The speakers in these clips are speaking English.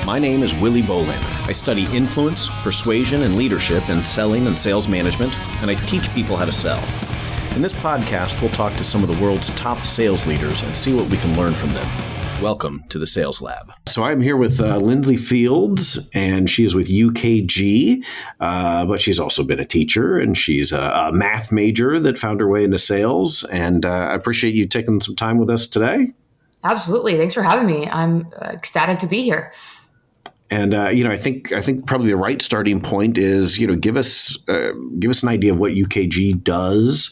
My name is Willy Bolander. I study influence, persuasion, and leadership in selling and sales management, and I teach people how to sell. In this podcast, we'll talk to some of the world's top sales leaders and see what we can learn from them. Welcome to the Sales Lab. So I'm here with Lindsay Fields, and she is with UKG, but she's also been a teacher, and she's a math major that found her way into sales. And I appreciate you taking some time with us today. Absolutely. Thanks for having me. I'm ecstatic to be here. And I think probably the right starting point is give us an idea of what UKG does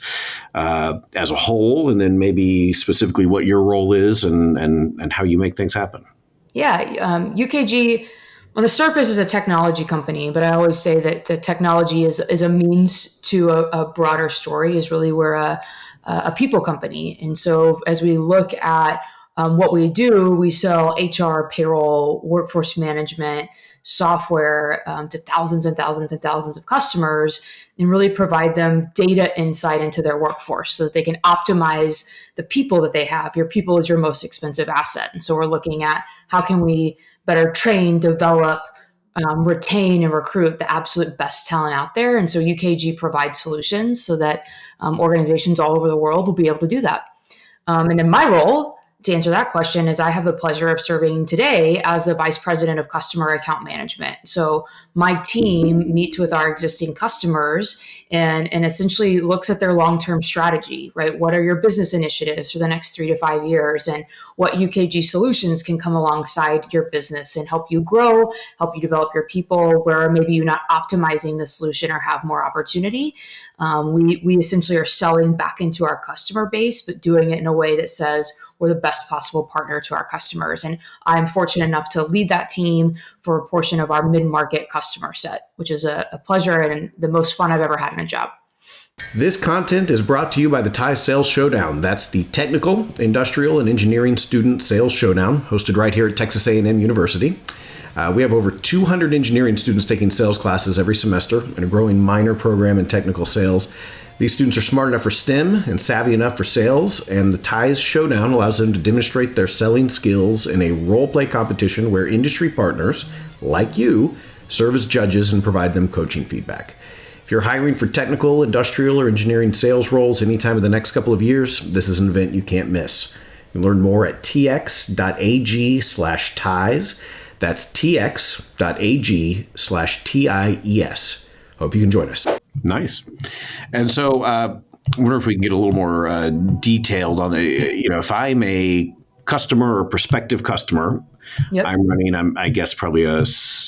as a whole, and then maybe specifically what your role is and how you make things happen. Yeah, UKG on the surface is a technology company, but I always say that the technology is a means to a broader story. Is really we're a people company, and so as we look at what we do, we sell HR, payroll, workforce management, software to thousands and thousands and thousands of customers, and really provide them data insight into their workforce so that they can optimize the people that they have. Your people is your most expensive asset. And so we're looking at how can we better train, develop, retain, and recruit the absolute best talent out there. And so UKG provides solutions so that organizations all over the world will be able to do that. And then my role, to answer that question, is I have the pleasure of serving today as the Vice President of Customer Account Management. So my team meets with our existing customers and essentially looks at their long-term strategy, right? What are your business initiatives for the next 3 to 5 years, and what UKG solutions can come alongside your business and help you grow, help you develop your people where maybe you're not optimizing the solution or have more opportunity. We essentially are selling back into our customer base, but doing it in a way that says we're the best possible partner to our customers. And I'm fortunate enough to lead that team for a portion of our mid-market customer set, which is a pleasure and the most fun I've ever had in a job. This content is brought to you by the TSL Showdown. That's the Technical, Industrial, and Engineering Student Sales Showdown, hosted right here at Texas A&M University. We have over 200 engineering students taking sales classes every semester and a growing minor program in technical sales. These students are smart enough for STEM and savvy enough for sales, and the TIES Showdown allows them to demonstrate their selling skills in a role-play competition where industry partners, like you, serve as judges and provide them coaching feedback. If you're hiring for technical, industrial, or engineering sales roles anytime in the next couple of years, this is an event you can't miss. You can learn more at tx.ag/TIES. That's tx.ag/TIES. Hope you can join us. Nice. And so I wonder if we can get a little more detailed on the, if I'm a customer or prospective customer, yep. I'm running, I guess, probably a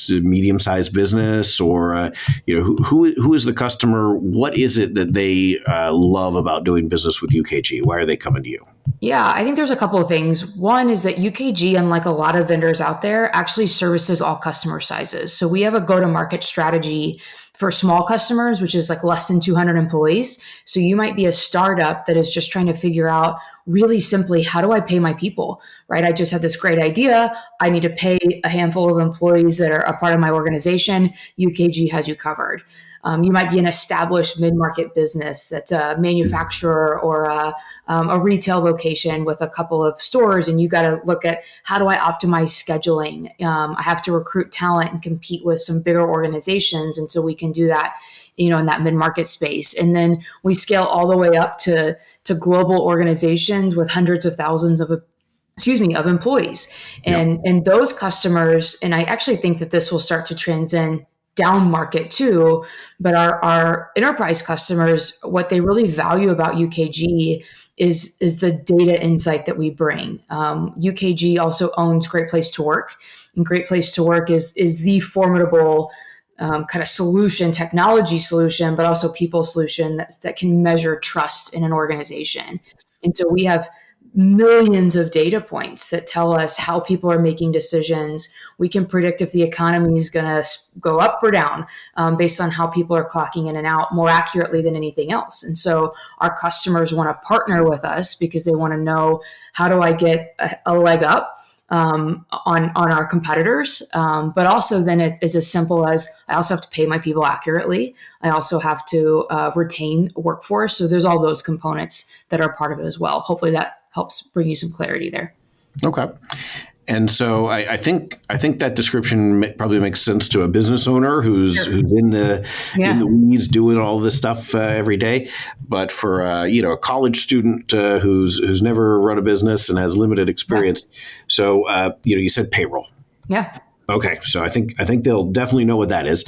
medium-sized business, or, who is the customer? What is it that they love about doing business with UKG? Why are they coming to you? Yeah, I think there's a couple of things. One is that UKG, unlike a lot of vendors out there, actually services all customer sizes. So we have a go-to-market strategy for small customers, which is like less than 200 employees. So you might be a startup that is just trying to figure out really simply, how do I pay my people, right? I just had this great idea. I need to pay a handful of employees that are a part of my organization. UKG has you covered. You might be an established mid-market business that's a manufacturer or a retail location with a couple of stores, and you got to look at, how do I optimize scheduling? I have to recruit talent and compete with some bigger organizations, and so we can do that, in that mid-market space. And then we scale all the way up to global organizations with hundreds of thousands of employees. And those customers, and I actually think that this will start to transcend down market too, but our enterprise customers, what they really value about UKG is the data insight that we bring. UKG also owns Great Place to Work, and Great Place to Work is the formidable kind of solution, technology solution, but also people solution that can measure trust in an organization. And so we have millions of data points that tell us how people are making decisions. We can predict if the economy is going to go up or down based on how people are clocking in and out more accurately than anything else. And so our customers want to partner with us because they want to know, how do I get a leg up on our competitors? But also then it is as simple as, I also have to pay my people accurately. I also have to retain a workforce. So there's all those components that are part of it as well. Hopefully that helps bring you some clarity there. Okay. And so I think that description probably makes sense to a business owner who's in the weeds doing all this stuff every day. But for a college student who's never run a business and has limited experience, so you said payroll. Yeah. Okay, so I think they'll definitely know what that is.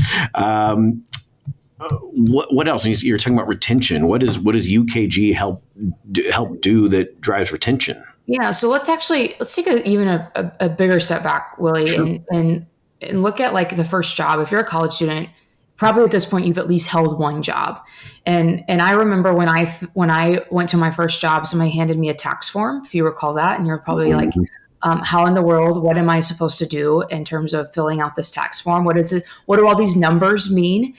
What else? You're talking about retention. What does UKG help do that drives retention? Yeah, so let's take even a bigger step back, Willie, Sure. and look at like the first job. If you're a college student, probably at this point you've at least held one job. And I remember when I went to my first job, somebody handed me a tax form, if you recall that, and you're probably like, how in the world, what am I supposed to do in terms of filling out this tax form? What is it? What do all these numbers mean?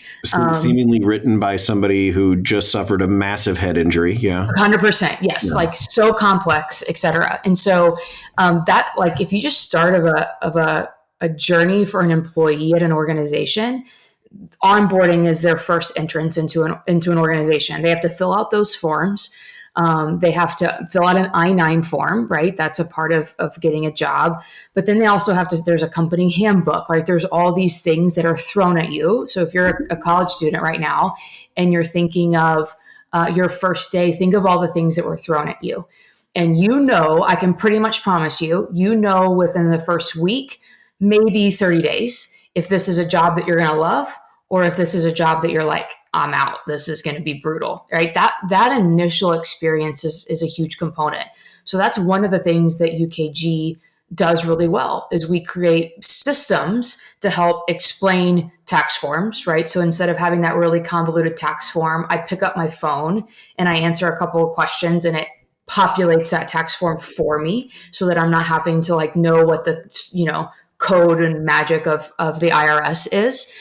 Seemingly written by somebody who just suffered a massive head injury. Yeah. 100%. Yes. Yeah. Like so complex, et cetera. And so that, like, if you just start of a journey for an employee at an organization, onboarding is their first entrance into an organization. They have to fill out those forms. They have to fill out an I-9 form, right? That's a part of getting a job. But then they also have to, there's a company handbook, right? There's all these things that are thrown at you. So if you're a college student right now and you're thinking of your first day, think of all the things that were thrown at you. And I can pretty much promise you, within the first week, maybe 30 days, if this is a job that you're going to love, or if this is a job that you're like, I'm out, this is going to be brutal, right? That initial experience is a huge component. So that's one of the things that UKG does really well is we create systems to help explain tax forms, right? So instead of having that really convoluted tax form, I pick up my phone and I answer a couple of questions and it populates that tax form for me so that I'm not having to like know what the, code and magic of the IRS is.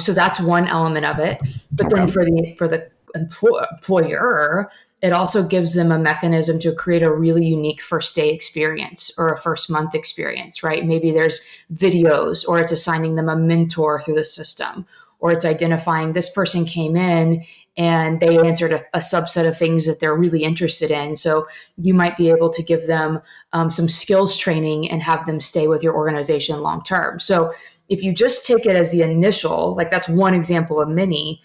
So that's one element of it. But then for the employer, it also gives them a mechanism to create a really unique first day experience or a first month experience, right? Maybe there's videos, or it's assigning them a mentor through the system, or it's identifying this person came in and they answered a subset of things that they're really interested in. So you might be able to give them some skills training and have them stay with your organization long term. So if you just take it as the initial, like that's one example of many,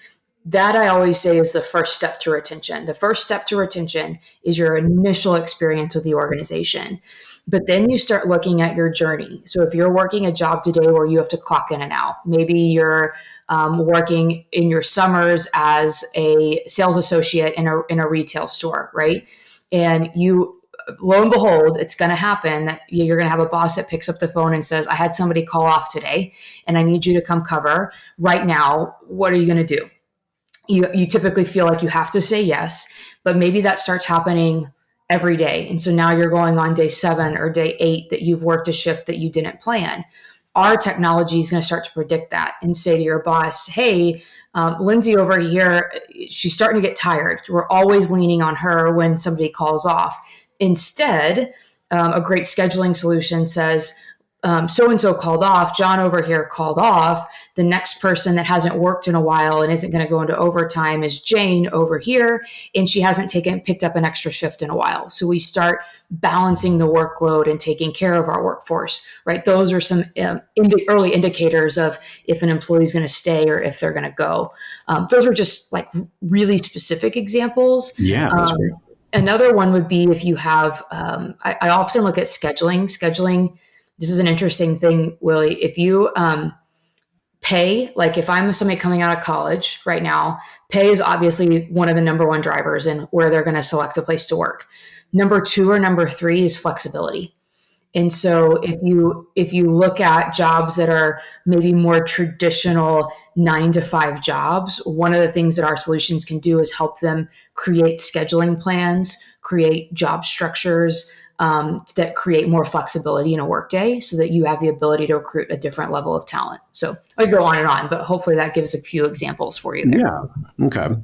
that I always say is the first step to retention. The first step to retention is your initial experience with the organization. But then you start looking at your journey. So if you're working a job today where you have to clock in and out, maybe you're working in your summers as a sales associate in a retail store, right? And lo and behold, it's going to happen that you're going to have a boss that picks up the phone and says, I had somebody call off today and I need you to come cover right now. What are you going to do? You typically feel like you have to say yes, but maybe that starts happening every day. And so now you're going on day 7 or day 8 that you've worked a shift that you didn't plan. Our technology is going to start to predict that and say to your boss, hey, Lindsay over here, she's starting to get tired. We're always leaning on her when somebody calls off. Instead, a great scheduling solution says, so-and-so called off, John over here called off. The next person that hasn't worked in a while and isn't going to go into overtime is Jane over here, and she hasn't picked up an extra shift in a while. So we start balancing the workload and taking care of our workforce, right? Those are some early indicators of if an employee is going to stay or if they're going to go. Those are just like really specific examples. Yeah, that's great. Another one would be if you have, I often look at scheduling. This is an interesting thing, Willie. If you pay, like if I'm somebody coming out of college right now, pay is obviously one of the number one drivers in where they're going to select a place to work. Number 2 or number 3 is flexibility. And so if you look at jobs that are maybe more traditional 9-to-5 jobs, one of the things that our solutions can do is help them create scheduling plans, create job structures, that create more flexibility in a workday so that you have the ability to recruit a different level of talent. So I go on and on, but hopefully that gives a few examples for you there. Yeah. Okay.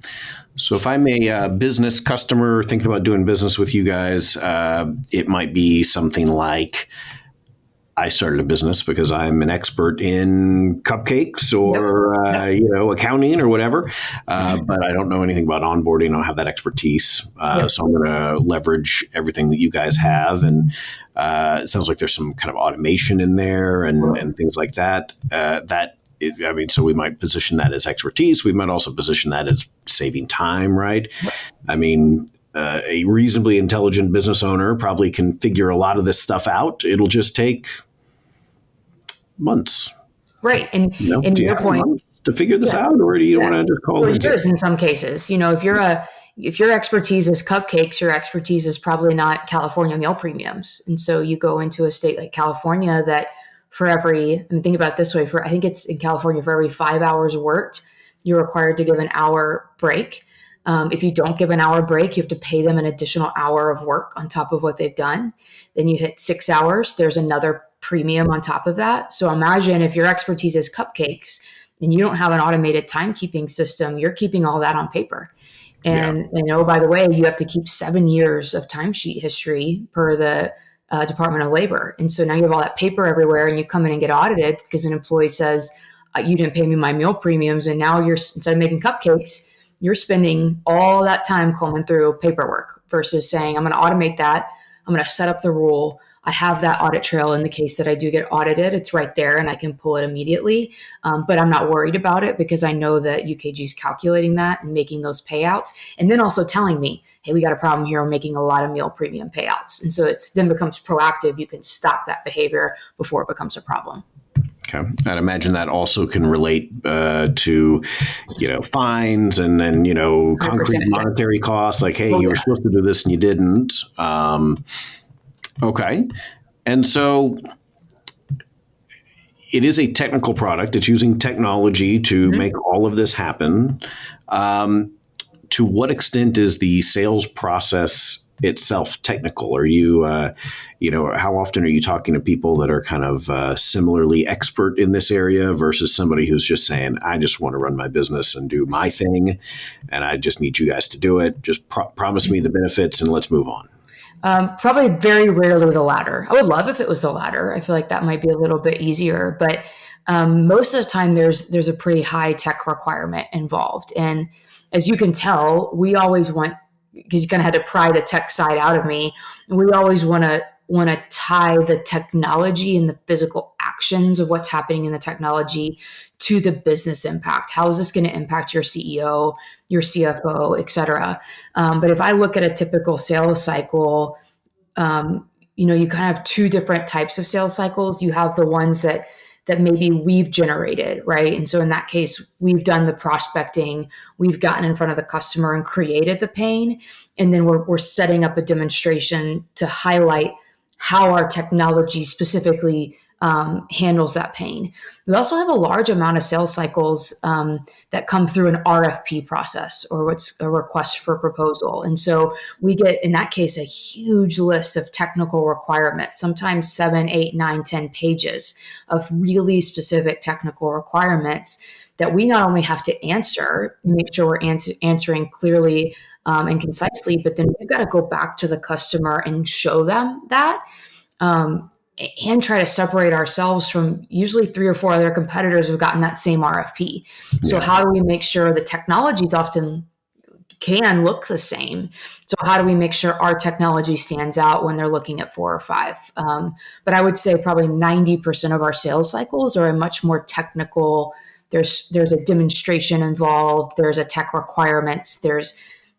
So if I'm a business customer thinking about doing business with you guys, it might be something like, I started a business because I'm an expert in cupcakes or, accounting or whatever. But I don't know anything about onboarding. I don't have that expertise. So I'm going to leverage everything that you guys have. And it sounds like there's some kind of automation in there and things like that. So we might position that as expertise. We might also position that as saving time, right? I mean, a reasonably intelligent business owner probably can figure a lot of this stuff out. It'll just take months. Right. And do you your have point months to figure this out, or do you want to just call it? Years in some cases. If your expertise is cupcakes, your expertise is probably not California meal premiums. And so you go into a state like California that think about it this way, I think it's in California, for every 5 hours worked, you're required to give an hour break. If you don't give an hour break, you have to pay them an additional hour of work on top of what they've done. Then you hit 6 hours, there's another premium on top of that. So imagine if your expertise is cupcakes and you don't have an automated timekeeping system, you're keeping all that on paper. And by the way, you have to keep 7 years of timesheet history per the Department of Labor. And so now you have all that paper everywhere, and you come in and get audited because an employee says, you didn't pay me my meal premiums. And now instead of making cupcakes, you're spending all that time combing through paperwork versus saying, I'm going to automate that. I'm going to set up the rule. I have that audit trail in the case that I do get audited. It's right there and I can pull it immediately. But I'm not worried about it because I know that UKG is calculating that and making those payouts. And then also telling me, hey, we got a problem here. We're making a lot of meal premium payouts. And so it then becomes proactive. You can stop that behavior before it becomes a problem. Okay. I'd imagine that also can relate to, fines and concrete monetary costs. Like, hey, you were supposed to do this and you didn't. Okay. And so it is a technical product. It's using technology to make all of this happen. To what extent is the sales process itself technical? Are you, how often are you talking to people that are kind of similarly expert in this area versus somebody who's just saying, I just want to run my business and do my thing, and I just need you guys to do it. Just promise me the benefits and let's move on. Probably very rarely the latter. I would love if it was the latter. I feel like that might be a little bit easier, but most of the time there's a pretty high tech requirement involved. And as you can tell, we always want, because you kind of had to pry the tech side out of me, we always want to tie the technology and the physical actions of what's happening in the technology to the business impact. How is this going to impact your CEO, your CFO, et cetera? But if I look at a typical sales cycle, you kind of have two different types of sales cycles. You have the ones that maybe we've generated, right? And so in that case, we've done the prospecting, we've gotten in front of the customer and created the pain. And then we're setting up a demonstration to highlight how our technology specifically handles that pain. We also have a large amount of sales cycles that come through an RFP process, or what's a request for proposal. And so we get, in that case, a huge list of technical requirements, sometimes 7, 8, 9, 10 pages of really specific technical requirements that we not only have to answer and make sure we're answering clearly and concisely, but then we've got to go back to the customer and show them that. And try to separate ourselves from usually 3 or 4 other competitors who've gotten that same RFP. So how do we make sure the technologies often can look the same? So how do we make sure our technology stands out when they're looking at 4 or 5? But I would say probably 90% of our sales cycles are a much more technical. There's a demonstration involved. There's a tech requirements. There's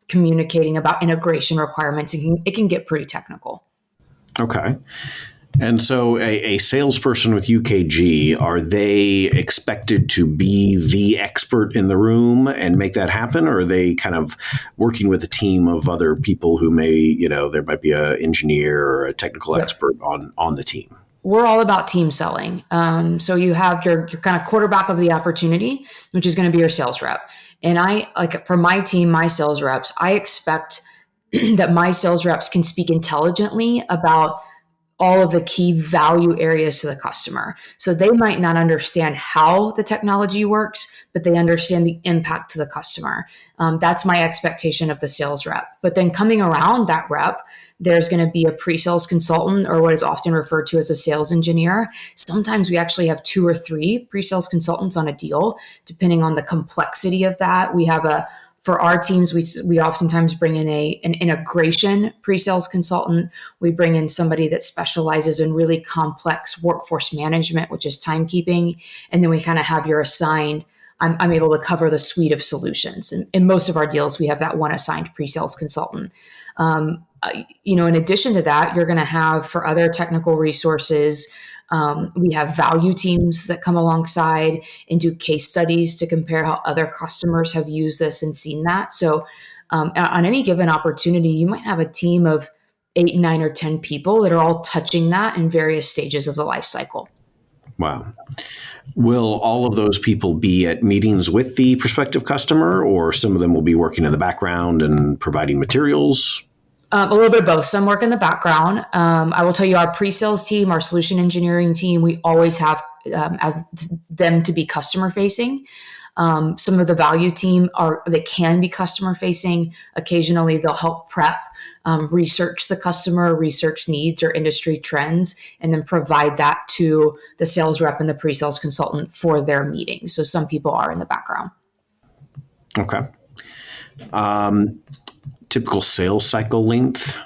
communicating about integration requirements. It can get pretty technical. Okay. And so a salesperson with UKG, are they expected to be the expert in the room and make that happen? Or are they kind of working with a team of other people who may, there might be an engineer or a technical expert on the team? We're all about team selling. So you have your kind of quarterback of the opportunity, which is going to be your sales rep. And for my team, my sales reps, I expect that my sales reps can speak intelligently about all of the key value areas to the customer. So they might not understand how the technology works, but they understand the impact to the customer. That's my expectation of the sales rep. But then coming around that rep, there's going to be a pre-sales consultant, or what is often referred to as a sales engineer. Sometimes we actually have 2 or 3 pre-sales consultants on a deal, depending on the complexity of that. We have for our teams, we oftentimes bring in an integration pre-sales consultant. We bring in somebody that specializes in really complex workforce management, which is timekeeping. And then we kind of have your assigned, I'm able to cover the suite of solutions. And in most of our deals, we have that one assigned pre-sales consultant. In addition to that, you're going to have, for other technical resources, we have value teams that come alongside and do case studies to compare how other customers have used this and seen that. So on any given opportunity, you might have a team of 8, 9, or 10 people that are all touching that in various stages of the life cycle. Wow. Will all of those people be at meetings with the prospective customer, or some of them will be working in the background and providing materials? A little bit of both. Some work in the background. I will tell you, our pre-sales team, our solution engineering team, we always have as them to be customer facing. Some of the value team they can be customer facing. Occasionally, they'll help prep, research the customer, research needs or industry trends, and then provide that to the sales rep and the pre-sales consultant for their meeting. So some people are in the background. Okay. Typical sales cycle length?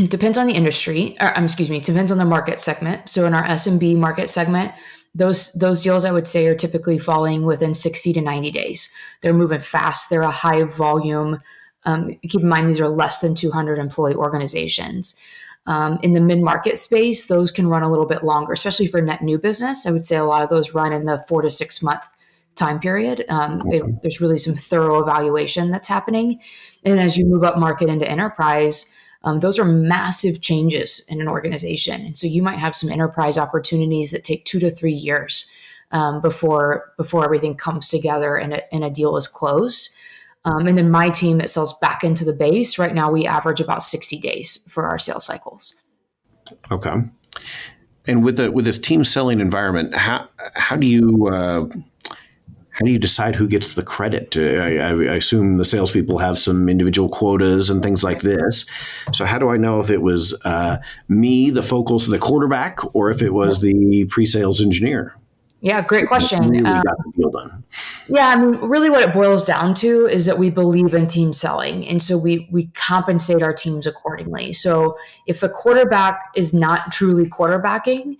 Depends on the industry, depends on the market segment. So in our SMB market segment, those deals I would say are typically falling within 60 to 90 days. They're moving fast. They're a high volume. Keep in mind, these are less than 200 employee organizations. In the mid-market space, those can run a little bit longer, especially for net new business. I would say a lot of those run in the 4 to 6 month time period. There's really some thorough evaluation that's happening. And as you move up market into enterprise, those are massive changes in an organization. And so you might have some enterprise opportunities that take 2 to 3 years before everything comes together and a deal is closed. And then my team that sells back into the base, right now we average about 60 days for our sales cycles. Okay. And with this team selling environment, how do you decide who gets the credit? I assume the salespeople have some individual quotas and things like this. So how do I know if it was me, the the quarterback, or if it was the pre-sales engineer? Yeah, great question. Really got the deal done. Yeah, really what it boils down to is that we believe in team selling. And so we compensate our teams accordingly. So if the quarterback is not truly quarterbacking,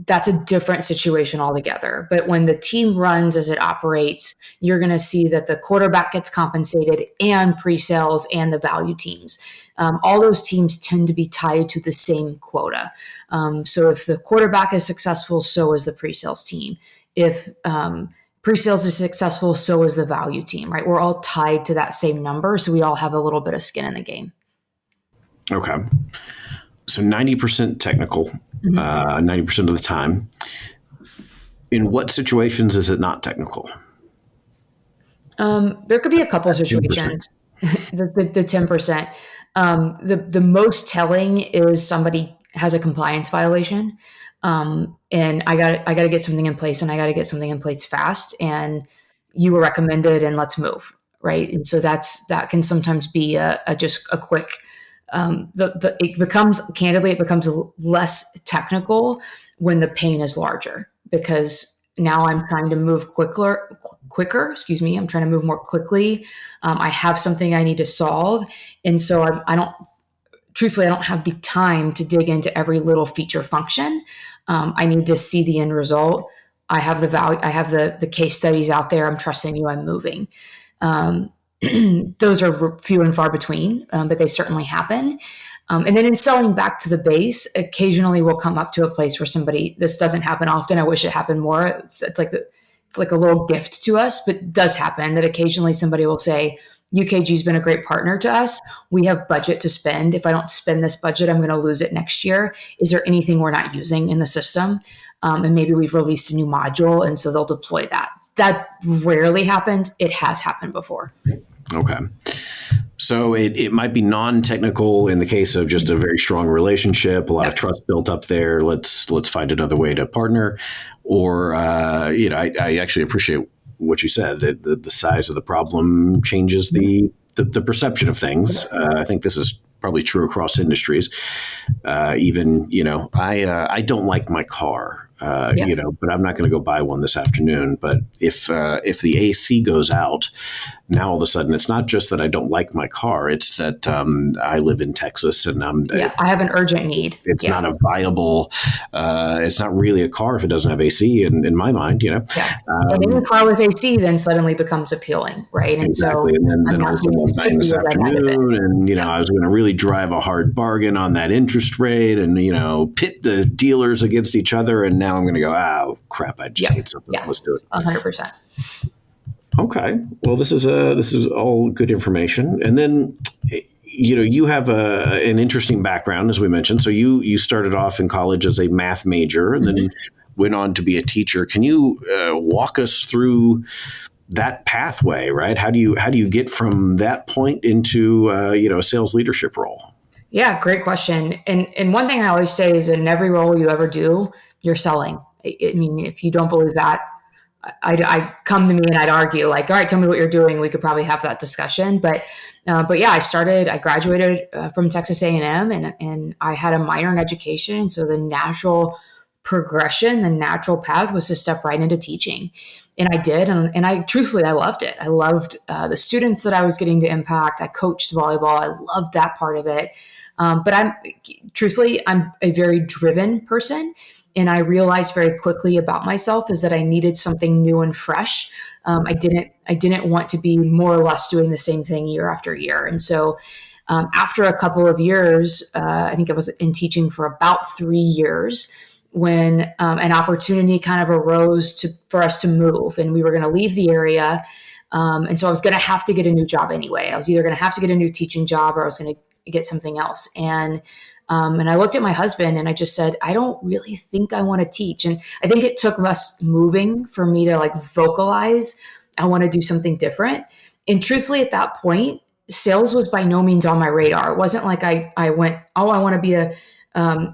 that's a different situation altogether. But when the team runs as it operates, you're going to see that the quarterback gets compensated, and pre-sales and the value teams. All those teams tend to be tied to the same quota. So if the quarterback is successful, so is the pre-sales team. If pre-sales is successful, so is the value team, right? We're all tied to that same number. So we all have a little bit of skin in the game. Okay. So 90% technical, 90% of the time. In what situations is it not technical? There could be a couple of situations. The 10%. The most telling is somebody has a compliance violation, and I got to get something in place, and I got to get something in place fast, and you were recommended, and let's move, right? And so that can sometimes be just a quick. It becomes less technical when the pain is larger, because now I'm trying to move quicker. I'm trying to move more quickly. I have something I need to solve. And so I don't have the time to dig into every little feature function. I need to see the end result. I have the value. I have the case studies out there. I'm trusting you. I'm moving. Those are few and far between, but they certainly happen. And then in selling back to the base, occasionally we'll come up to a place where this doesn't happen often. I wish it happened more. It's like a little gift to us, but it does happen that occasionally somebody will say, UKG's been a great partner to us. We have budget to spend. If I don't spend this budget, I'm going to lose it next year. Is there anything we're not using in the system? And maybe we've released a new module, and so they'll deploy that. That rarely happens. It has happened before. Okay. So it might be non-technical in the case of just a very strong relationship, a lot of trust built up there. Let's find another way to partner. Or I actually appreciate what you said, that the size of the problem changes the perception of things. I think this is probably true across industries. Even I don't like my car. But I'm not going to go buy one this afternoon. But if the AC goes out, now all of a sudden it's not just that I don't like my car; it's that I live in Texas and I have an urgent need. It's not a viable. It's not really a car if it doesn't have AC. In my mind, and any car with AC then suddenly becomes appealing, right? And exactly. so, and then all of a sudden I'm buying this afternoon, and I was going to really drive a hard bargain on that interest rate, and pit the dealers against each other, and now I'm going to go, oh crap, I just need something. Let's do it. 100%. Okay. Well, this is all good information. And then, you have an interesting background, as we mentioned. So you started off in college as a math major, and then went on to be a teacher. Can you walk us through that pathway? Right? How do you get from that point into a sales leadership role? Yeah, great question. And one thing I always say is, in every role you ever do, you're selling. I mean, if you don't believe that, I'd come to me and I'd argue, like, all right, tell me what you're doing. We could probably have that discussion. But yeah, I graduated from Texas A&M, and I had a minor in education. So the natural progression, the natural path was to step right into teaching. And I did. And I truthfully, I loved it. I loved the students that I was getting to impact. I coached volleyball. I loved that part of it. But I'm a very driven person. And I realized very quickly about myself is that I needed something new and fresh. I didn't want to be more or less doing the same thing year after year. And so after a couple of years, I think I was in teaching for about 3 years, when an opportunity kind of arose for us to move, and we were going to leave the area. And so I was going to have to get a new job anyway. I was either going to have to get a new teaching job, or I was going to get something else. And I looked at my husband and I just said, I don't really think I want to teach. And I think it took us moving for me to vocalize, I want to do something different. And truthfully, at that point, sales was by no means on my radar. It wasn't like I went, oh, I want to be a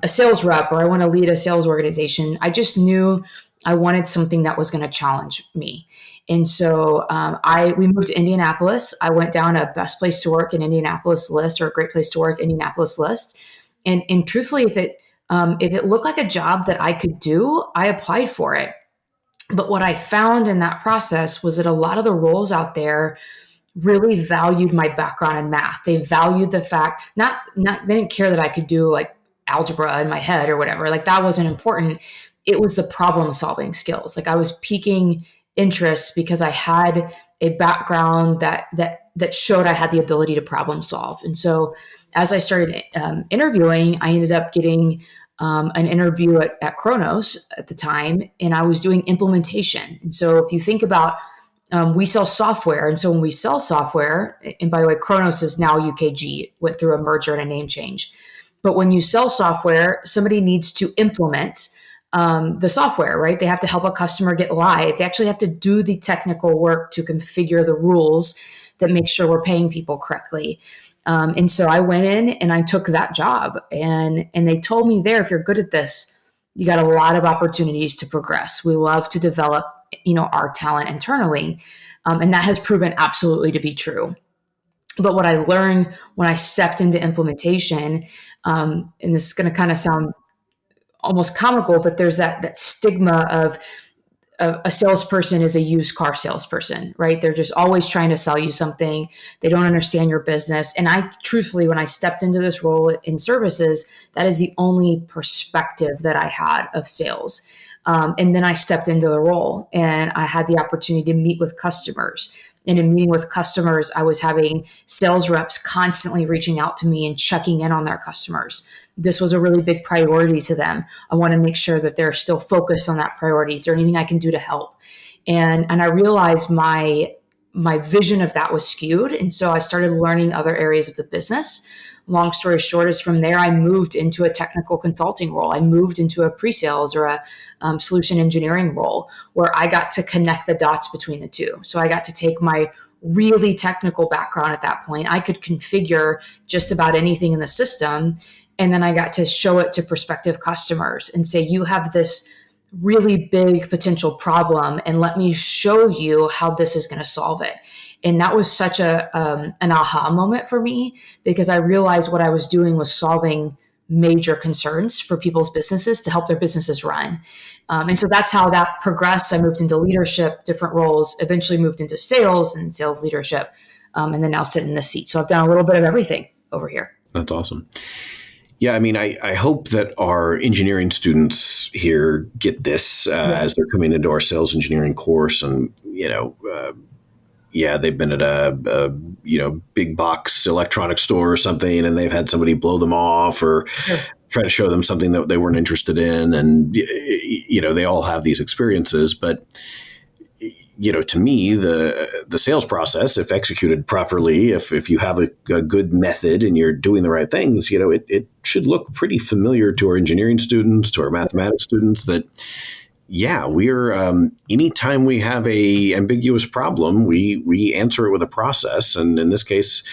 sales rep, or I want to lead a sales organization. I just knew I wanted something that was going to challenge me. And so we moved to Indianapolis. I went down a best place to work in Indianapolis list, or a great place to work Indianapolis list. And truthfully, if it looked like a job that I could do, I applied for it. But what I found in that process was that a lot of the roles out there really valued my background in math. They valued the fact, they didn't care that I could do algebra in my head or whatever. That wasn't important. It was the problem solving skills. I was piquing interest because I had a background that showed I had the ability to problem solve. And so as I started interviewing, I ended up getting an interview at Kronos at the time, and I was doing implementation. And so if you think about, we sell software. And so when we sell software, and by the way, Kronos is now UKG, it went through a merger and a name change. But when you sell software, somebody needs to implement the software, right? They have to help a customer get live. They actually have to do the technical work to configure the rules that make sure we're paying people correctly. And so I went in and I took that job, and they told me there, if you're good at this, you got a lot of opportunities to progress. We love to develop, our talent internally. And that has proven absolutely to be true. But what I learned when I stepped into implementation, and this is going to kind of sound almost comical, but there's that stigma of a salesperson is a used car salesperson, right? They're just always trying to sell you something. They don't understand your business. And I truthfully, when I stepped into this role in services, that is the only perspective that I had of sales. And then I stepped into the role, and I had the opportunity to meet with customers. And in meeting with customers, I was having sales reps constantly reaching out to me and checking in on their customers. This was a really big priority to them. I want to make sure that they're still focused on that priority. Is there anything I can do to help? And I realized my vision of that was skewed. And so I started learning other areas of the business. Long story short is, from there, I moved into a technical consulting role. I moved into a pre-sales or a solution engineering role, where I got to connect the dots between the two. So I got to take my really technical background at that point. I could configure just about anything in the system. And then I got to show it to prospective customers and say, you have this really big potential problem, and let me show you how this is going to solve it. And that was such an aha moment for me, because I realized what I was doing was solving major concerns for people's businesses to help their businesses run. And so that's how that progressed. I moved into leadership, different roles, eventually moved into sales and sales leadership, and then now sit in this seat. So I've done a little bit of everything over here. That's awesome. Yeah, I mean, I hope that our engineering students here get this as they're coming into our sales engineering course. And, they've been at a big box electronics store or something, and they've had somebody blow them off or try to show them something that they weren't interested in. And, they all have these experiences. But, to me, the sales process, if executed properly, if you have a good method and you're doing the right things, it should look pretty familiar to our engineering students, to our mathematics students, that, we're anytime we have a ambiguous problem, we answer it with a process. And in this case,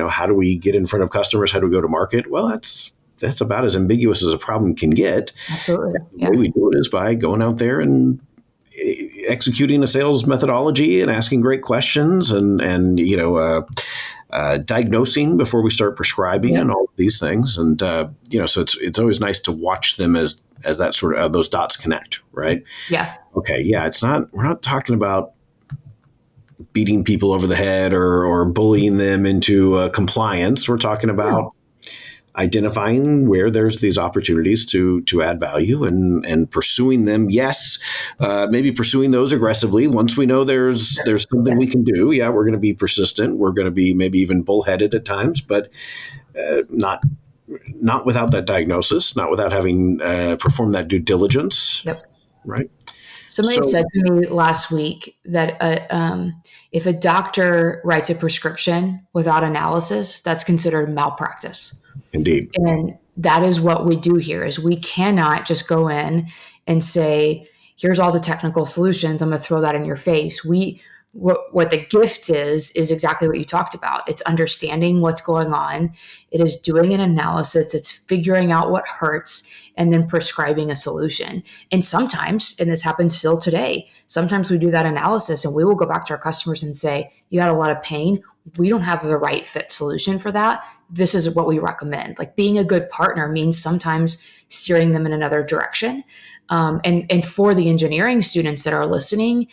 how do we get in front of customers? How do we go to market? Well, that's about as ambiguous as a problem can get. Absolutely. The way we do it is by going out there and executing a sales methodology and asking great questions and diagnosing before we start prescribing and all of these things. And, so it's always nice to watch them as that sort of those dots connect, right? Yeah. Okay. Yeah. We're not talking about beating people over the head or bullying them into compliance. We're talking about identifying where there's these opportunities to add value and pursuing them. Yes, maybe pursuing those aggressively. Once we know there's something we can do, we're going to be persistent. We're going to be maybe even bullheaded at times, but not without that diagnosis, not without having performed that due diligence. Yep. Right. Somebody said to me last week that if a doctor writes a prescription without analysis, that's considered malpractice. Indeed. And that is what we do here, is we cannot just go in and say, here's all the technical solutions, I'm going to throw that in your face. What the gift is exactly what you talked about. It's understanding what's going on. It is doing an analysis. It's figuring out what hurts and then prescribing a solution. And sometimes, and this happens still today, sometimes we do that analysis and we will go back to our customers and say, you had a lot of pain. We don't have the right fit solution for that. This is what we recommend. Like, being a good partner means sometimes steering them in another direction. And for the engineering students that are listening,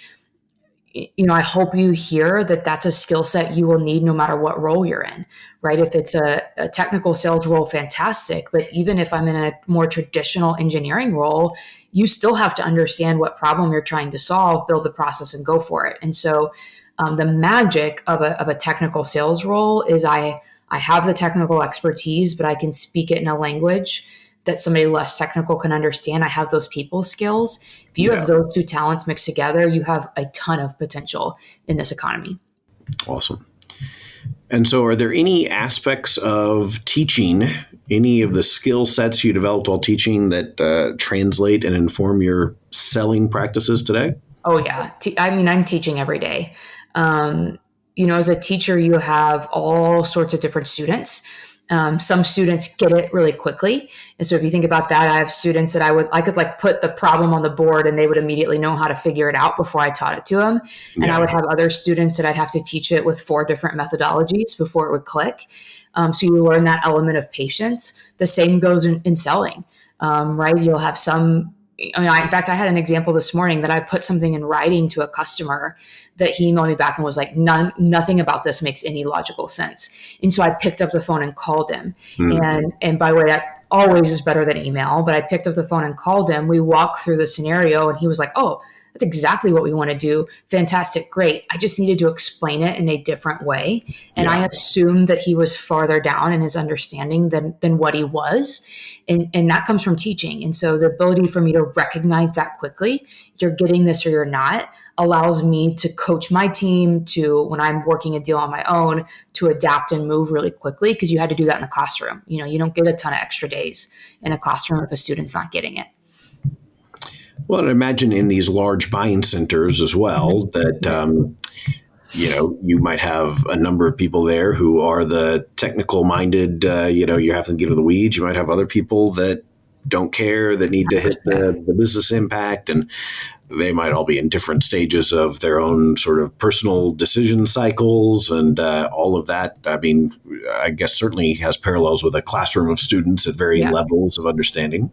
I hope you hear that that's a skill set you will need no matter what role you're in, right? If it's a technical sales role, fantastic. But even if I'm in a more traditional engineering role, you still have to understand what problem you're trying to solve, build the process, and go for it. And so the magic of a technical sales role is I have the technical expertise, but I can speak it in a language that somebody less technical can understand. I have those people skills. If you have those two talents mixed together, you have a ton of potential in this economy. Awesome. And so are there any aspects of teaching, any of the skill sets you developed while teaching that translate and inform your selling practices today? Oh, yeah. I'm teaching every day. As a teacher, you have all sorts of different students. Some students get it really quickly. And so if you think about that, I have students that I could put the problem on the board and they would immediately know how to figure it out before I taught it to them. And I would have other students that I'd have to teach it with 4 different methodologies before it would click. So you learn that element of patience. The same goes in selling, right? You'll have some, in fact, I had an example this morning that I put something in writing to a customer that he emailed me back and was like, nothing about this makes any logical sense. And so I picked up the phone and called him. And by the way, that always is better than email, but I picked up the phone and called him. We walked through the scenario and he was like, oh, that's exactly what we want to do. Fantastic. Great. I just needed to explain it in a different way. And I assumed that he was farther down in his understanding than what he was. And that comes from teaching. And so the ability for me to recognize that quickly, you're getting this or you're not, allows me to coach my team to, when I'm working a deal on my own, to adapt and move really quickly, because you had to do that in the classroom. You don't get a ton of extra days in a classroom if a student's not getting it. Well, I imagine in these large buying centers as well that You might have a number of people there who are the technical minded, you have to get into the weeds. You might have other people that don't care, that need to hit the business impact, and they might all be in different stages of their own sort of personal decision cycles and all of that. I mean, I guess certainly has parallels with a classroom of students at varying levels of understanding.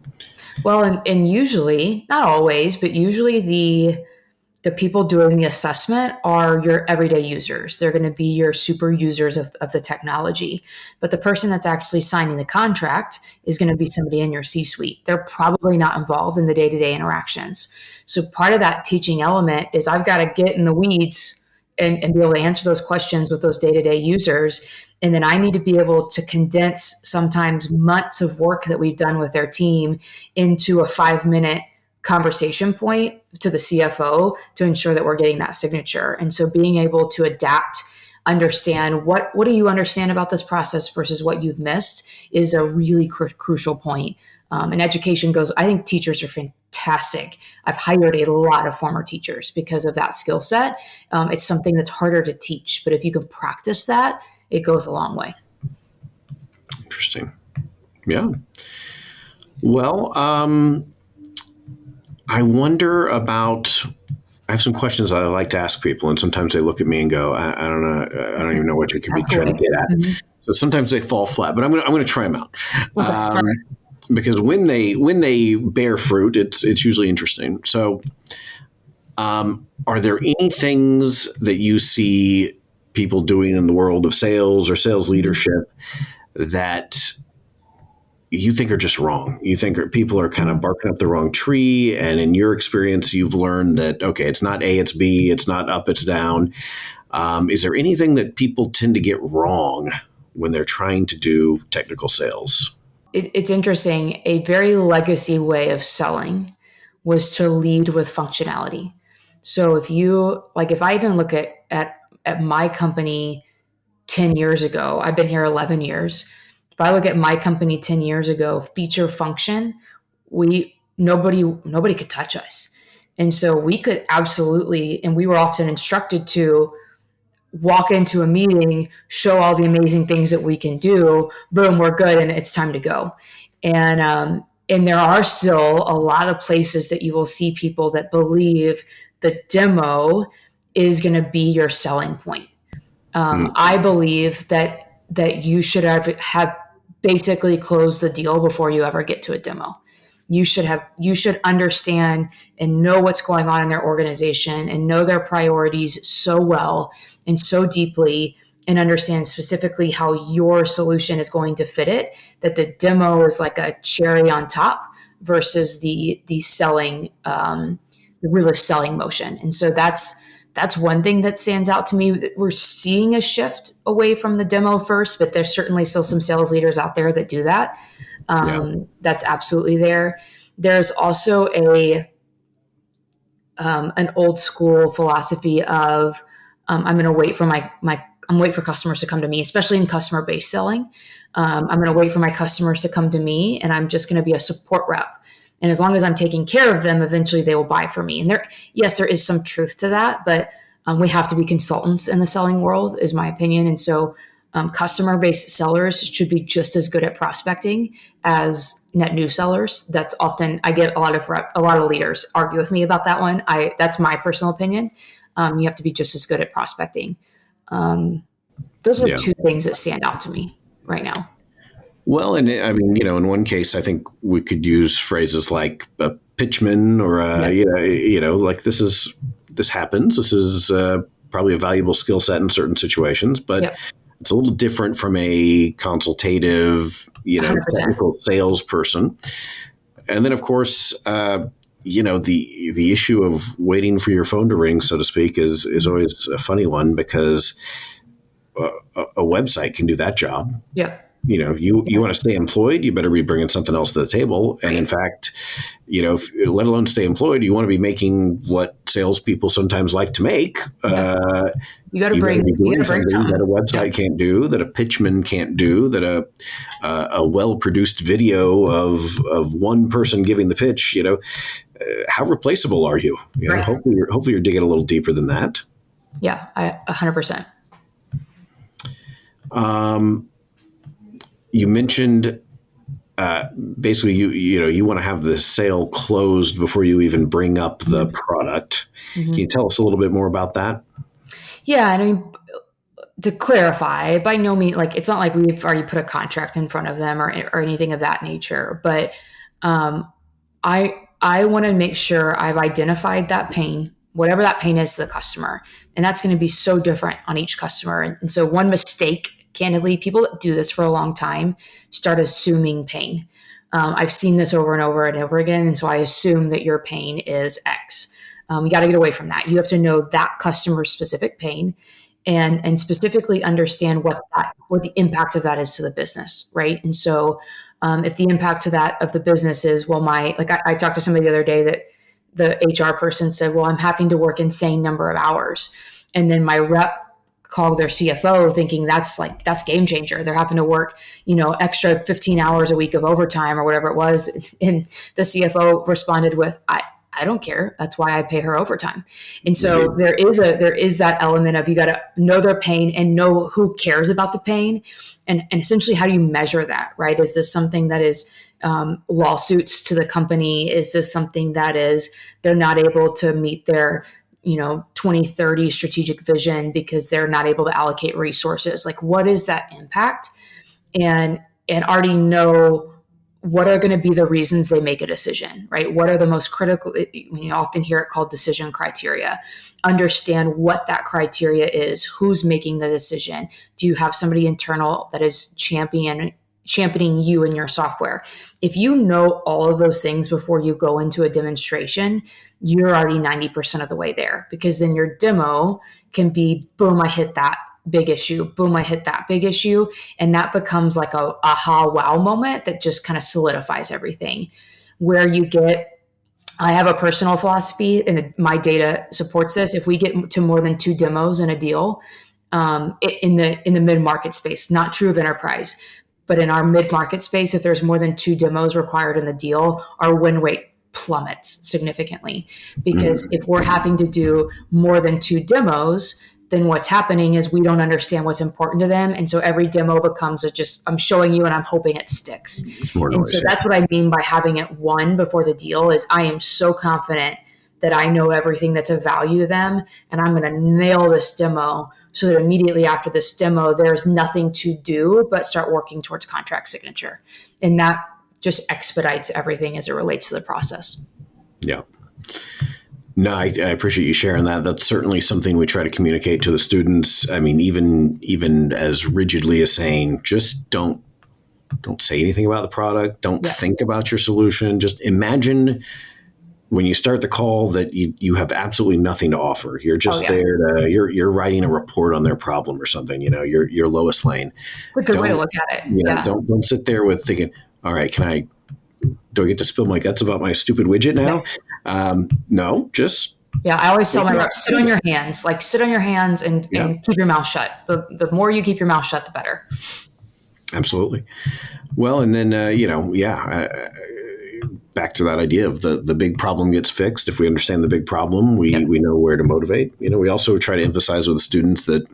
Well, and usually, not always, but usually the people doing the assessment are your everyday users. They're going to be your super users of the technology. But the person that's actually signing the contract is going to be somebody in your C-suite. They're probably not involved in the day-to-day interactions. So part of that teaching element is I've got to get in the weeds and be able to answer those questions with those day-to-day users. And then I need to be able to condense sometimes months of work that we've done with their team into a 5-minute conversation point to the CFO to ensure that we're getting that signature. And so being able to adapt, understand what do you understand about this process versus what you've missed is a really crucial point. And education goes, I think teachers are fantastic. I've hired a lot of former teachers because of that skill set. It's something that's harder to teach, but if you can practice that, it goes a long way. Interesting. Yeah. Well, I wonder about, I have some questions that I like to ask people, and sometimes they look at me and go, I don't know, I don't even know what you could be trying to get at. Mm-hmm. So sometimes they fall flat, but I'm going to try them out. Okay. Because when they bear fruit, it's usually interesting. So are there any things that you see people doing in the world of sales or sales leadership that you think are just wrong? You think people are kind of barking up the wrong tree, and in your experience, you've learned that, okay, it's not A, it's B, it's not up, it's down. Is there anything that people tend to get wrong when they're trying to do technical sales? It's interesting. A very legacy way of selling was to lead with functionality. So if I even look at my company 10 years ago, I've been here 11 years. If I look at my company 10 years ago, feature function, nobody could touch us. And so we could absolutely, and we were often instructed to walk into a meeting, show all the amazing things that we can do, boom, we're good, and it's time to go. And there are still a lot of places that you will see people that believe the demo is going to be your selling point. I believe that you should have basically closed the deal before you ever get to a demo. You should understand and know what's going on in their organization and know their priorities so well and so deeply, and understand specifically how your solution is going to fit it, that the demo is like a cherry on top versus the selling, the real selling motion. And so that's one thing that stands out to me. We're seeing a shift away from the demo first, but there's certainly still some sales leaders out there that do that. That's absolutely there. There's also an old school philosophy of I'm going to wait for I'm wait for customers to come to me, especially in customer based selling. I'm going to wait for my customers to come to me, and I'm just going to be a support rep. And as long as I'm taking care of them, eventually they will buy from me. And there is some truth to that, but we have to be consultants in the selling world, is my opinion. And so customer-based sellers should be just as good at prospecting as net new sellers. That's often, I get a lot of leaders argue with me about that one. That's my personal opinion. You have to be just as good at prospecting. Those are two things that stand out to me right now. Well, and I mean, in one case, I think we could use phrases like a pitchman or like this happens. This is probably a valuable skill set in certain situations, but it's a little different from a consultative, 100%. Technical salesperson. And then, of course, the issue of waiting for your phone to ring, so to speak, is always a funny one, because a website can do that job. Yeah. You want to stay employed, you better be bringing something else to the table. And in fact, let alone stay employed, you want to be making what salespeople sometimes like to make. You got to bring something that a website can't do, that a pitchman can't do, that a well-produced video of one person giving the pitch. How replaceable are you? Hopefully you're digging a little deeper than that. Yeah, 100%. You mentioned basically you want to have the sale closed before you even bring up the product. Mm-hmm. Can you tell us a little bit more about that? Yeah, I mean, to clarify, by no means, like, it's not like we've already put a contract in front of them or anything of that nature. But I want to make sure I've identified that pain, whatever that pain is to the customer, and that's going to be so different on each customer. And so, one mistake, candidly, people that do this for a long time start assuming pain. I've seen this over and over and over again, and so I assume that your pain is X. You got to get away from that. You have to know that customer specific pain and specifically understand what the impact of that is to the business, right? And so if the impact to that of the business is, well, I talked to somebody the other day that the HR person said, well, I'm having to work insane number of hours. And then my rep called their CFO thinking that's game changer. They're having to work, extra 15 hours a week of overtime or whatever it was. And the CFO responded with, I don't care. That's why I pay her overtime. And so there is that element of, you got to know their pain and know who cares about the pain. And essentially, how do you measure that, right? Is this something that is lawsuits to the company? Is this something that is they're not able to meet their 2030 strategic vision because they're not able to allocate resources? Like, what is that impact? And already know what are going to be the reasons they make a decision, right? What are the most critical? You often hear it called decision criteria. Understand what that criteria is. Who's making the decision? Do you have somebody internal that is championing you and your software? If you know all of those things before you go into a demonstration, you're already 90% of the way there, because then your demo can be, boom, I hit that big issue. Boom, I hit that big issue. And that becomes like a aha, wow moment that just kind of solidifies everything. Where I have a personal philosophy, and my data supports this. If we get to more than 2 demos in a deal, in the mid-market space, not true of enterprise, but in our mid-market space, if there's more than 2 demos required in the deal, our win rate plummets significantly. Because if we're having to do more than 2 demos, then what's happening is we don't understand what's important to them. And so every demo becomes I'm showing you and I'm hoping it sticks. And so that's what I mean by having it one before the deal, is I am so confident that I know everything that's of value to them, and I'm going to nail this demo so that immediately after this demo, there's nothing to do but start working towards contract signature. And that just expedites everything as it relates to the process. Yeah. No, I appreciate you sharing that. That's certainly something we try to communicate to the students. I mean, even as rigidly as saying, just don't say anything about the product. Don't think about your solution. Just imagine when you start the call that you have absolutely nothing to offer. You're just there to, you're writing a report on their problem or something, your Lois Lane. It's a good way to look at it. Don't sit there with thinking, all right, do I get to spill my guts about my stupid widget now? No, just. Yeah, I always tell my reps, sit on your hands. Like, sit on your hands and keep your mouth shut. The more you keep your mouth shut, the better. Absolutely. Well, and then, back to that idea of the big problem gets fixed. If we understand the big problem, we know where to motivate. We also try to emphasize with the students that,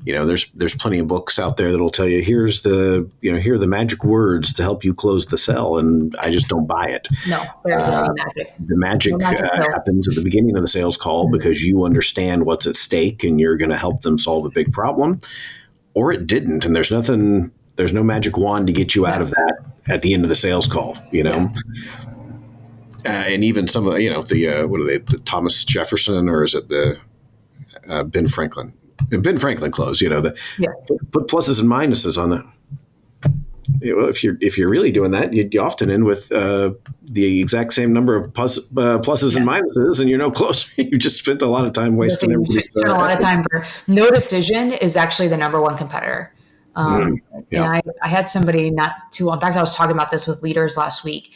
there's plenty of books out there that'll tell you, here are the magic words to help you close the sale. And I just don't buy it. No, there's no magic. The magic happens at the beginning of the sales call because you understand what's at stake and you're going to help them solve a big problem, or it didn't. And there's no magic wand to get you out of that at the end of the sales call, and even some of what are they, the Thomas Jefferson, or is it the Ben Franklin close, put pluses and minuses on that. If you're really doing that, you often end with the exact same number of pluses and minuses, and you're no closer. You just spent a lot of time wasting. Spent a lot of time for no decision is actually the number one competitor. And I had somebody not too long. In fact, I was talking about this with leaders last week,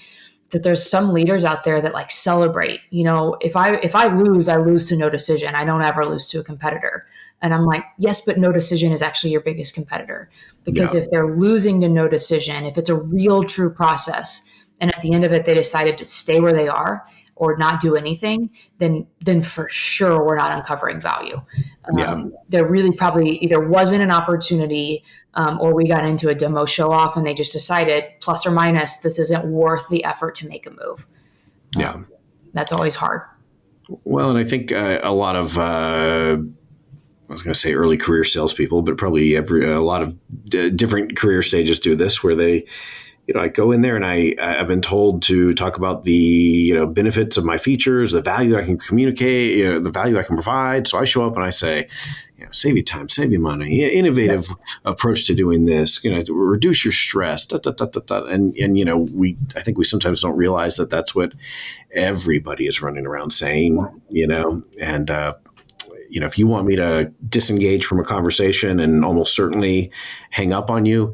that there's some leaders out there that celebrate. If I lose, I lose to no decision. I don't ever lose to a competitor. And I'm like, yes, but no decision is actually your biggest competitor. Because if they're losing to no decision, if it's a real true process, and at the end of it, they decided to stay where they are, or not do anything, then for sure we're not uncovering value. Yeah. There really probably either wasn't an opportunity, or we got into a demo show off and they just decided, plus or minus, this isn't worth the effort to make a move. Yeah. That's always hard. Well, and I think a lot of I was going to say early career salespeople, but probably a lot of different career stages do this, where they, I go in there and I've been told to talk about the benefits of my features, the value I can communicate, the value I can provide. So I show up and I say, save you time, save you money, innovative approach to doing this, to reduce your stress, and I think we sometimes don't realize that that's what everybody is running around saying, and if you want me to disengage from a conversation and almost certainly hang up on you,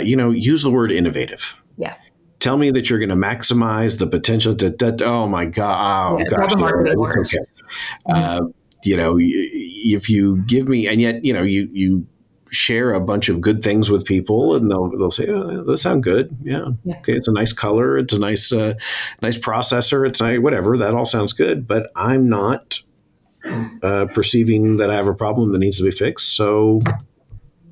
use the word innovative. Yeah. Tell me that you're going to maximize the potential oh my God. Oh, gosh. All the marketing words. Okay. If you give me, and yet, you share a bunch of good things with people and they'll say, oh, those sound good. Yeah. Okay. It's a nice color. It's a nice processor. It's nice, whatever. That all sounds good, but I'm not perceiving that I have a problem that needs to be fixed. So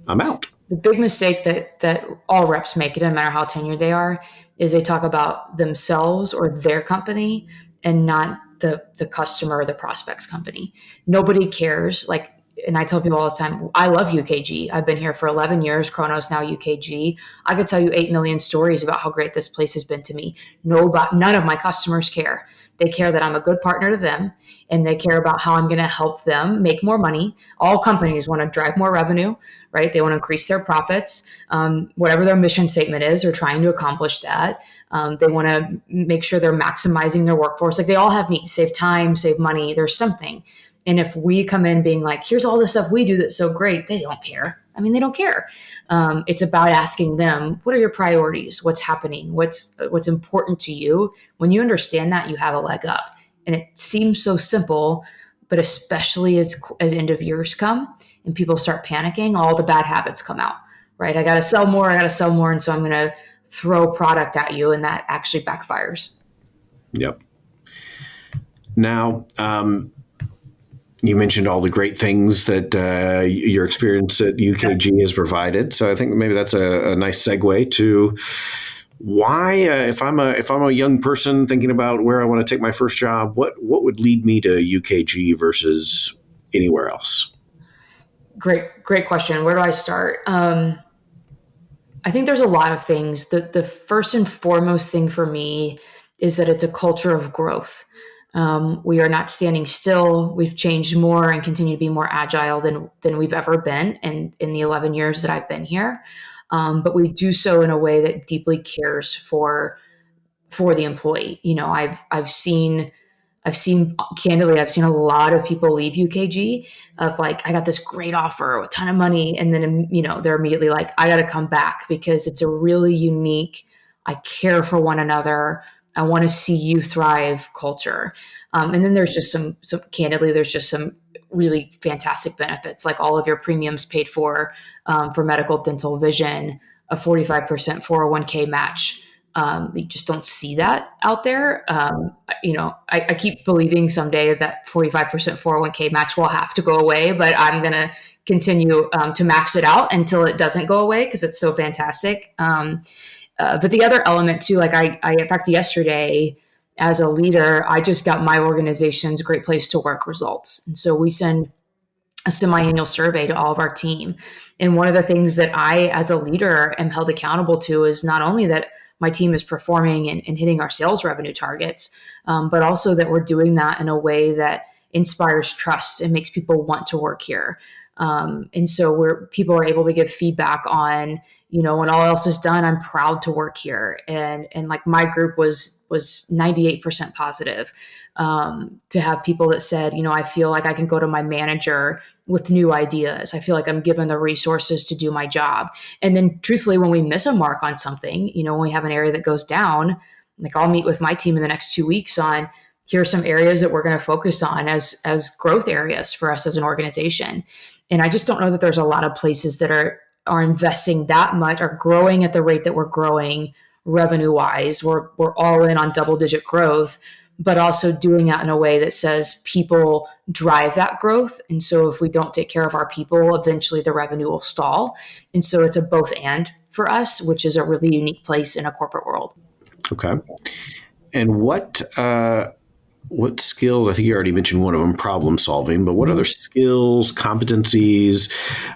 I'm out. The big mistake that all reps make, it doesn't matter how tenured they are, is they talk about themselves or their company and not the customer or the prospect's company. Nobody cares. And I tell people all the time, I love UKG. I've been here for 11 years. Chronos, now UKG. I could tell you 8 million stories about how great this place has been to me. None of my customers care. They care that I'm a good partner to them, and they care about how I'm going to help them make more money. All companies want to drive more revenue, right? They want to increase their profits. Whatever their mission statement is, they're trying to accomplish that. They want to make sure they're maximizing their workforce. They all have needs: save time, save money. There's something. And if we come in being like, here's all the stuff we do that's so great, they don't care. They don't care. It's about asking them, what are your priorities? What's happening? What's important to you? When you understand that, you have a leg up. And it seems so simple, but especially as end of years come and people start panicking, all the bad habits come out, right? I got to sell more. And so I'm going to throw product at you, and that actually backfires. Yep. Now, you mentioned all the great things that your experience at UKG has provided. So I think maybe that's a nice segue to why, if I'm a young person thinking about where I want to take my first job, what would lead me to UKG versus anywhere else? Great question. Where do I start? I think there's a lot of things. The first and foremost thing for me is that it's a culture of growth. We are not standing still. We've changed more and continue to be more agile than we've ever been in the 11 years that I've been here. But we do so in a way that deeply cares for the employee. I've seen candidly, I've seen a lot of people leave UKG of I got this great offer, a ton of money. And then, they're immediately like, I got to come back because it's a really unique, I care for one another, I want to see you thrive culture. And then there's just some candidly, there's just some really fantastic benefits, like all of your premiums paid for medical, dental, vision, a 45% 401k match. You just don't see that out there. I keep believing someday that 45% 401k match will have to go away, but I'm going to continue to max it out until it doesn't go away because it's so fantastic. But the other element too, in fact, yesterday as a leader, I just got my organization's Great Place to Work results. And so we send a semi-annual survey to all of our team. And one of the things that I, as a leader, am held accountable to is not only that my team is performing and hitting our sales revenue targets, but also that we're doing that in a way that inspires trust and makes people want to work here. And so people are able to give feedback on, when all else is done, I'm proud to work here. And my group was 98% positive, to have people that said, I feel like I can go to my manager with new ideas. I feel like I'm given the resources to do my job. And then truthfully, when we miss a mark on something, when we have an area that goes down, I'll meet with my team in the next 2 weeks on, here are some areas that we're going to focus on as growth areas for us as an organization. And I just don't know that there's a lot of places that are investing that much, are growing at the rate that we're growing revenue wise. We're all in on double digit growth, but also doing that in a way that says people drive that growth. And so if we don't take care of our people, eventually the revenue will stall. And so it's a both and for us, which is a really unique place in a corporate world. Okay. And what skills, I think you already mentioned one of them, problem solving, but what other skills, competencies,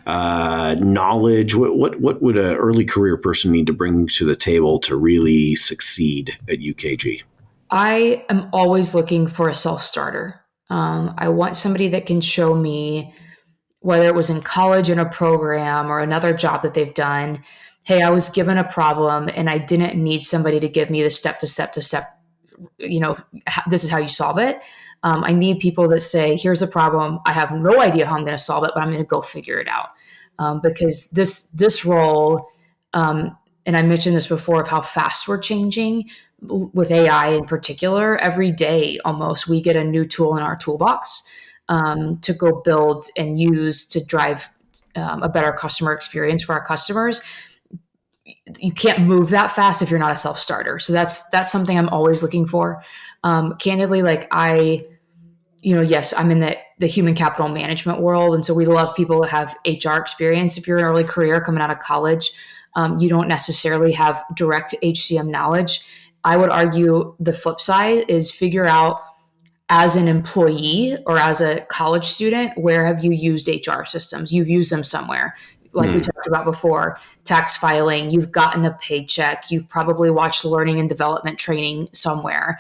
knowledge, what would an early career person need to bring to the table to really succeed at UKG? I am always looking for a self-starter. I want somebody that can show me, whether it was in college in a program or another job that they've done, hey, I was given a problem and I didn't need somebody to give me the step to step to step, this is how you solve it. I need people that say, here's a problem. I have no idea how I'm going to solve it, but I'm going to go figure it out. Because this role, and I mentioned this before, of how fast we're changing with AI in particular. Every day, almost, we get a new tool in our toolbox to go build and use to drive a better customer experience for our customers. You can't move that fast if you're not a self-starter. So that's something I'm always looking for. Candidly, yes, I'm in the human capital management world. And so we love people that have HR experience. If you're an early career coming out of college, you don't necessarily have direct HCM knowledge. I would argue the flip side is figure out, as an employee or as a college student, where have you used HR systems? You've used them somewhere. Like we talked about before, tax filing, you've gotten a paycheck, you've probably watched learning and development training somewhere.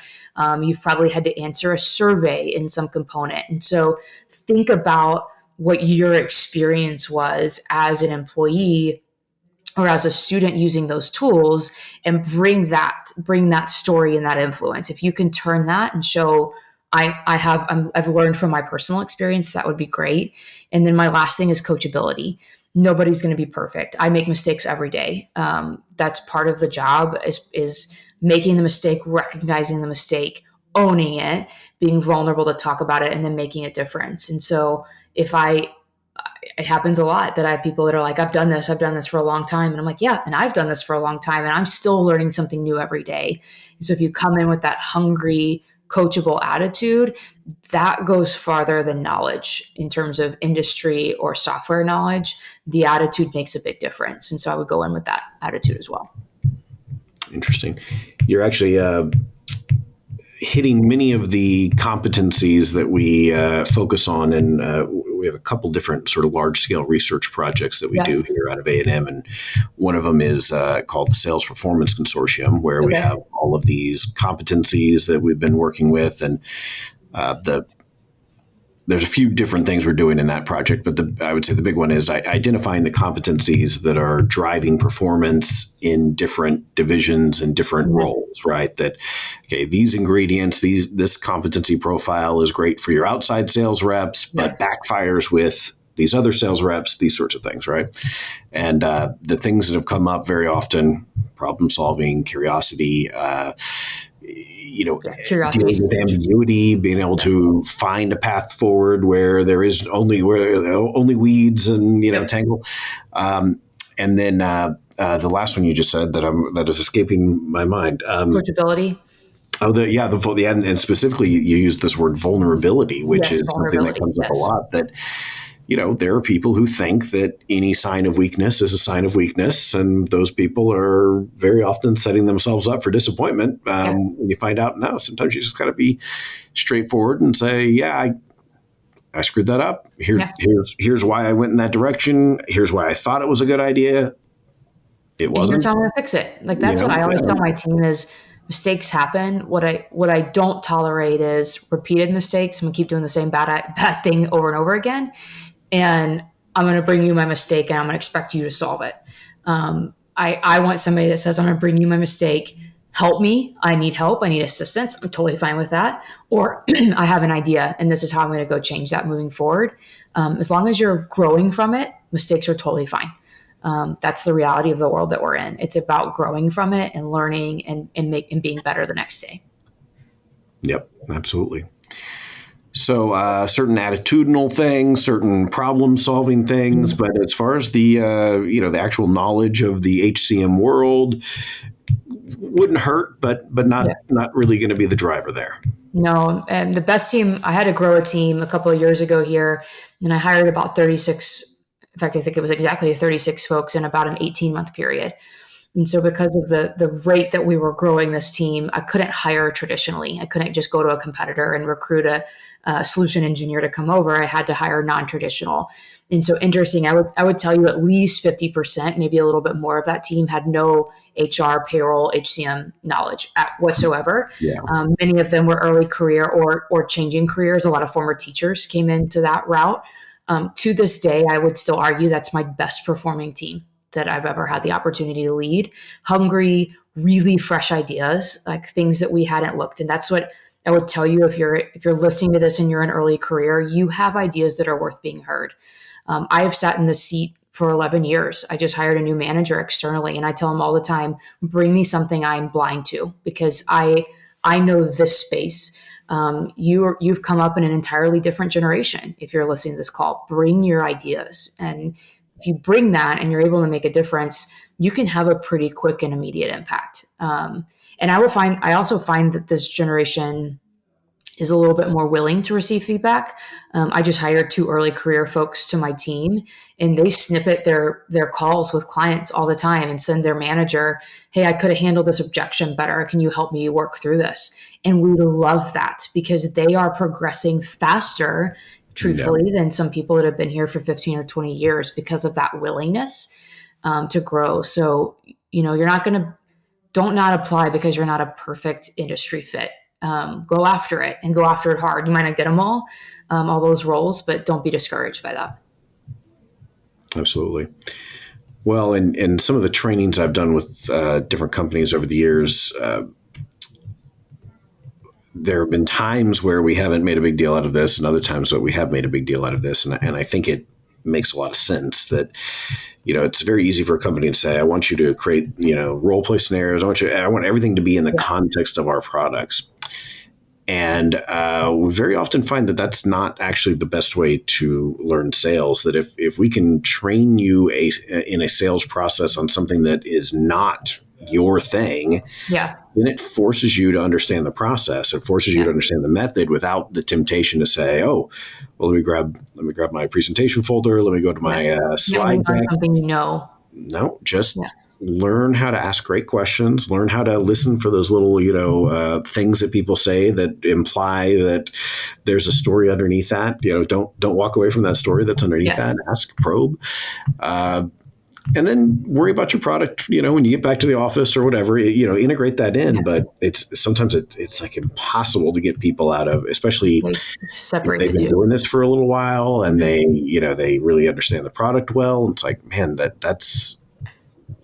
You've probably had to answer a survey in some component. And so think about what your experience was as an employee or as a student using those tools, and bring that story and that influence. If you can turn that and show, I've learned from my personal experience, that would be great. And then my last thing is coachability. Nobody's going to be perfect. I make mistakes every day. That's part of the job, is making the mistake, recognizing the mistake, owning it, being vulnerable to talk about it, and then making a difference. And so it happens a lot that I have people that are like, I've done this for a long time. And I'm like, yeah, and I've done this for a long time, and I'm still learning something new every day. And so if you come in with that hungry, coachable attitude, that goes farther than knowledge in terms of industry or software knowledge. The attitude makes a big difference. And so I would go in with that attitude as well. Interesting. You're actually hitting many of the competencies that we focus on, and we have a couple different sort of large-scale research projects that we do here out of A&M, and one of them is called the Sales Performance Consortium, where we have all of these competencies that we've been working with, and there's a few different things we're doing in that project, but I would say the big one is identifying the competencies that are driving performance in different divisions and different roles, right? That, okay, these ingredients, this competency profile is great for your outside sales reps, but backfires with these other sales reps, these sorts of things, right? And the things that have come up very often, problem solving, curiosity, dealing with ambiguity, being able to find a path forward where there is only weeds and tangle, and then the last one you just said that is escaping my mind. Coachability. And specifically you use this word vulnerability, which is something that comes up a lot. That there are people who think that any sign of weakness is a sign of weakness, and those people are very often setting themselves up for disappointment when you find out, no, sometimes you just got to be straightforward and say, I screwed that up. Here's why I went in that direction. Here's why I thought it was a good idea. It wasn't. And you're telling me to fix it. Like, that's what I always tell my team is, mistakes happen. What I don't tolerate is repeated mistakes. I'm gonna keep doing the same bad thing over and over again. And I'm going to bring you my mistake and I'm going to expect you to solve it. I want somebody that says, I'm going to bring you my mistake. Help me. I need help. I need assistance. I'm totally fine with that. Or I have an idea and this is how I'm going to go change that moving forward. As long as you're growing from it, mistakes are totally fine. That's the reality of the world that we're in. It's about growing from it and learning and being better the next day. Yep, absolutely. So certain attitudinal things, certain problem-solving things, but as far as the the actual knowledge of the HCM world, wouldn't hurt, but not really going to be the driver there. No, and the best team, I had to grow a team a couple of years ago here, and I hired about 36. In fact, I think it was exactly 36 folks in about an 18-month period. And so because of the rate that we were growing this team, I couldn't hire traditionally. I couldn't just go to a competitor and recruit a solution engineer to come over. I had to hire non-traditional. And so interesting, I would tell you at least 50%, maybe a little bit more of that team had no HR, payroll, HCM knowledge whatsoever. Yeah. Many of them were early career or changing careers. A lot of former teachers came into that route. To this day, I would still argue that's my best performing team that I've ever had the opportunity to lead. Hungry, really fresh ideas, like things that we hadn't looked. And that's what I would tell you if you're listening to this and you're in early career, you have ideas that are worth being heard. I have sat in this seat for 11 years. I just hired a new manager externally, and I tell him all the time, bring me something I'm blind to, because I know this space. You've come up in an entirely different generation. If you're listening to this call, bring your ideas. And if you bring that and you're able to make a difference, you can have a pretty quick and immediate impact. And I also find that this generation is a little bit more willing to receive feedback. I just hired 2 early career folks to my team, and they snippet their calls with clients all the time and send their manager, hey, I could have handled this objection better. Can you help me work through this? And we love that because they are progressing faster, truthfully, than some people that have been here for 15 or 20 years because of that willingness to grow. So, don't not apply because you're not a perfect industry fit. Go after it and go after it hard. You might not get them all those roles, but don't be discouraged by that. Absolutely. Well, and some of the trainings I've done with different companies over the years, there have been times where we haven't made a big deal out of this and other times that we have made a big deal out of this. And I think it makes a lot of sense that, it's very easy for a company to say, I want you to create, role play scenarios. I want everything to be in the context of our products. And we very often find that that's not actually the best way to learn sales, that if we can train you in a sales process on something that is not your thing, then it forces you to understand the process. It forces you to understand the method without the temptation to say, oh, well, let me grab my presentation folder. Let me go to my slide deck. Something No, just learn how to ask great questions. Learn how to listen for those little, things that people say that imply that there's a story underneath that. Don't walk away from that story that's underneath that. Ask, probe. And then worry about your product, when you get back to the office or whatever, integrate that in. Yeah. But sometimes it's like impossible to get people out of, especially if they've been doing this for a little while and they really understand the product well. It's like, man,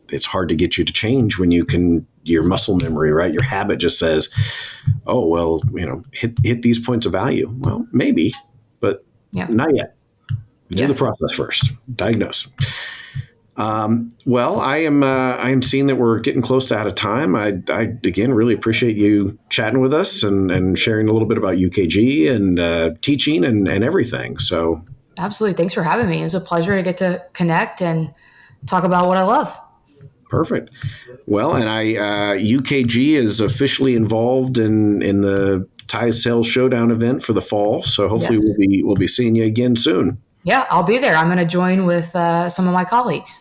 it's hard to get you to change when your muscle memory, right? Your habit just says, oh, well, hit these points of value. Well, maybe, but not yet. Do the process first. Diagnose. Well, I am seeing that we're getting close to out of time. I again really appreciate you chatting with us and sharing a little bit about UKG and teaching and everything. So absolutely, thanks for having me. It was a pleasure to get to connect and talk about what I love. Perfect. Well, and UKG is officially involved in the TSL Showdown event for the fall. So hopefully we'll be seeing you again soon. Yeah, I'll be there. I'm going to join with some of my colleagues.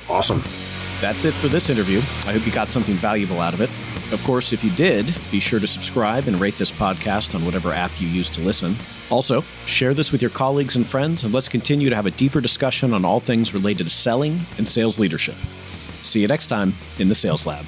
Awesome. That's it for this interview. I hope you got something valuable out of it. Of course, if you did, be sure to subscribe and rate this podcast on whatever app you use to listen. Also, share this with your colleagues and friends, and let's continue to have a deeper discussion on all things related to selling and sales leadership. See you next time in the Sales Lab.